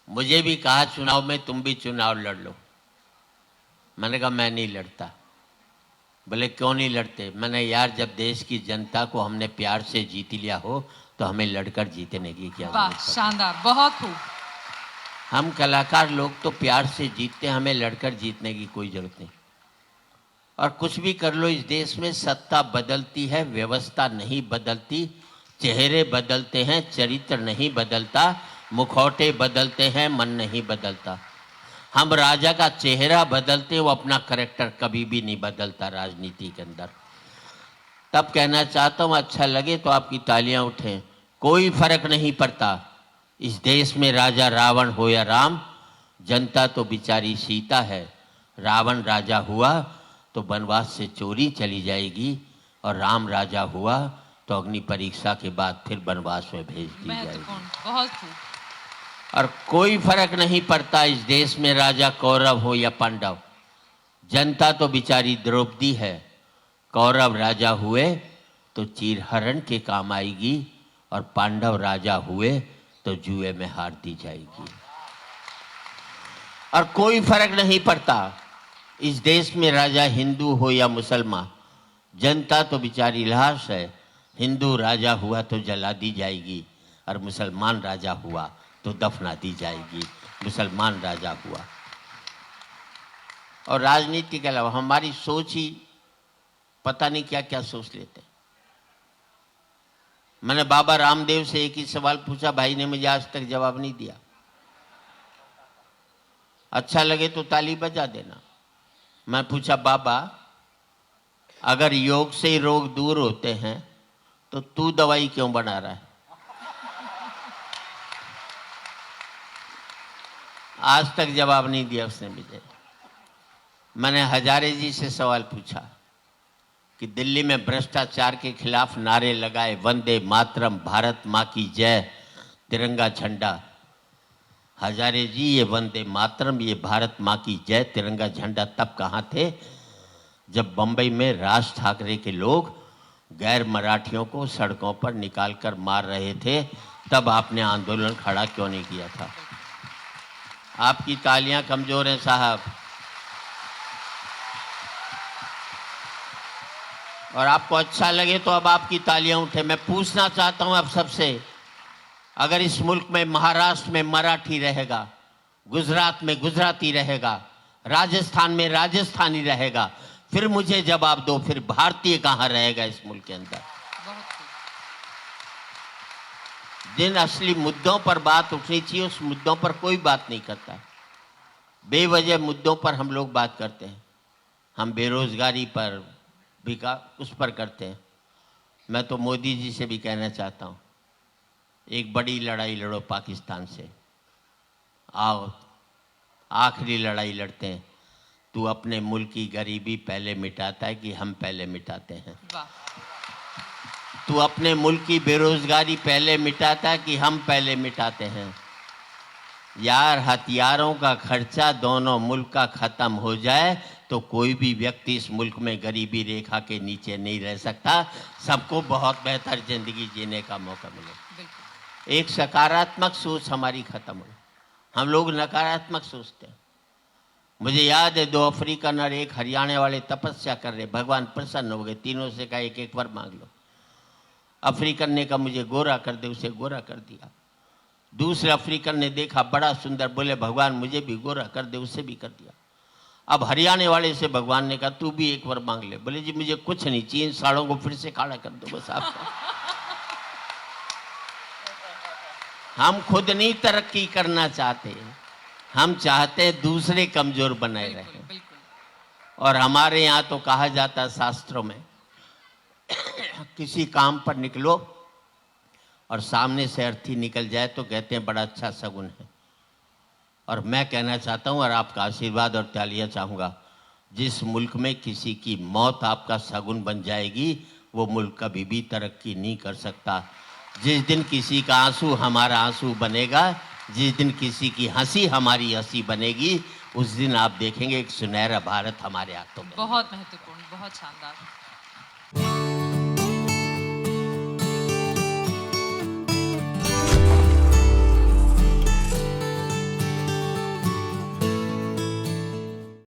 मुझे भी कहा चुनाव में तुम भी चुनाव लड़ लो। मैंने कहा मैं नहीं लड़ता। बोले क्यों नहीं लड़ते? मैंने यार जब देश की जनता को हमने प्यार से जीत लिया हो तो हमें लड़कर जीतने की क्या जरूरत है? शानदार, बहुत खूब। हम कलाकार लोग तो प्यार से जीतते हैं, हमें लड़कर जीतने की कोई जरूरत नहीं। और कुछ भी कर लो, इस देश में सत्ता बदलती है, व्यवस्था नहीं बदलती। चेहरे बदलते हैं, चरित्र नहीं बदलता। मुखौटे बदलते हैं, मन नहीं बदलता। हम राजा का चेहरा बदलते, वो अपना करैक्टर कभी भी नहीं बदलता राजनीति के अंदर। तब कहना चाहता हूँ, अच्छा लगे तो आपकी तालियां उठें। कोई फर्क नहीं पड़ता इस देश में राजा रावण हो या राम, जनता तो बेचारी सीता है। रावण राजा हुआ तो वनवास से चोरी चली जाएगी, और राम राजा हुआ तो अग्नि परीक्षा के बाद फिर वनवास में भेज दी जाएगी। बहुत खूब। और कोई फर्क नहीं पड़ता इस देश में राजा कौरव हो या पांडव, जनता तो बेचारी द्रौपदी है। कौरव राजा हुए तो चीरहरण के काम आएगी, और पांडव राजा हुए तो जुए में हार दी जाएगी। और कोई फर्क नहीं पड़ता इस देश में राजा हिंदू हो या मुसलमान, जनता तो बेचारी लाश है। हिंदू राजा हुआ तो जला दी जाएगी, और मुसलमान राजा हुआ तो दफना दी जाएगी। मुसलमान राजा हुआ। और राजनीति के अलावा हमारी सोच ही पता नहीं क्या क्या सोच लेते हैं। मैंने बाबा रामदेव से एक ही सवाल पूछा, भाई ने मुझे आज तक जवाब नहीं दिया। अच्छा लगे तो ताली बजा देना। मैं पूछा, बाबा अगर योग से ही रोग दूर होते हैं तो तू दवाई क्यों बना रहा है? आज तक जवाब नहीं दिया उसने मुझे। मैंने हजारे जी से सवाल पूछा कि दिल्ली में भ्रष्टाचार के खिलाफ नारे लगाए, वंदे मातरम, भारत माँ की जय, तिरंगा झंडा। हजारे जी, ये वंदे मातरम, ये भारत माँ की जय, तिरंगा झंडा तब कहाँ थे जब बंबई में राज ठाकरे के लोग गैर मराठियों को सड़कों पर निकालकर मार रहे थे? तब आपने आंदोलन खड़ा क्यों नहीं किया था? आपकी तालियां कमजोर हैं साहब। और आपको अच्छा लगे तो अब आपकी तालियां उठे। मैं पूछना चाहता हूं अब सबसे, अगर इस मुल्क में महाराष्ट्र में मराठी रहेगा, गुजरात में गुजराती रहेगा, राजस्थान में राजस्थानी रहेगा, फिर मुझे जवाब दो, फिर भारतीय कहां रहेगा इस मुल्क के अंदर? जिन असली मुद्दों पर बात उठनी चाहिए उस मुद्दों पर कोई बात नहीं करता। बेवजह मुद्दों पर हम लोग बात करते हैं। हम बेरोजगारी पर उस पर करते हैं। मैं तो मोदी जी से भी कहना चाहता हूं, एक बड़ी लड़ाई लड़ो पाकिस्तान से। आओ आखिरी लड़ाई लड़ते हैं। तू अपने मुल्क की गरीबी पहले मिटाता है कि हम पहले मिटाते हैं? तू अपने मुल्क की बेरोजगारी पहले मिटाता है कि हम पहले मिटाते हैं? यार, हथियारों का खर्चा दोनों मुल्क का खत्म हो जाए तो कोई भी व्यक्ति इस मुल्क में गरीबी रेखा के नीचे नहीं रह सकता। सबको बहुत बेहतर जिंदगी जीने का मौका मिले। एक सकारात्मक सोच हमारी खत्म हो। हम लोग नकारात्मक सोचते हैं। मुझे याद है 2 अफ्रीकन और 1 हरियाणा वाले तपस्या कर रहे, भगवान प्रसन्न हो गए। तीनों से कहा एक एक वर मांग लो। अफ्रीकन ने कहा मुझे गोरा कर दे, उसे गोरा कर दिया। दूसरे अफ्रीकन ने देखा बड़ा सुंदर, बोले भगवान मुझे भी गोरा कर दे, उसे भी कर दिया। अब हरियाणा वाले से भगवान ने कहा तू भी एक वर मांग ले। बोले जी मुझे कुछ नहीं चाहिए, साड़ों को फिर से काला कर दो बस आपको। हम खुद नहीं तरक्की करना चाहते, हम चाहते हैं दूसरे कमजोर बनाए रहे। और हमारे यहाँ तो कहा जाता है शास्त्रों में, किसी काम पर निकलो और सामने से अर्थी निकल जाए तो कहते हैं बड़ा अच्छा शगुन है। और मैं कहना चाहता हूँ और आपका आशीर्वाद और तालियां चाहूँगा, जिस मुल्क में किसी की मौत आपका शगुन बन जाएगी वो मुल्क कभी भी तरक्की नहीं कर सकता। जिस दिन किसी का आंसू हमारा आंसू बनेगा, जिस दिन किसी की हंसी हमारी हंसी बनेगी, उस दिन आप देखेंगे एक सुनहरा भारत हमारे हाथों में। बहुत महत्वपूर्ण, बहुत शानदार।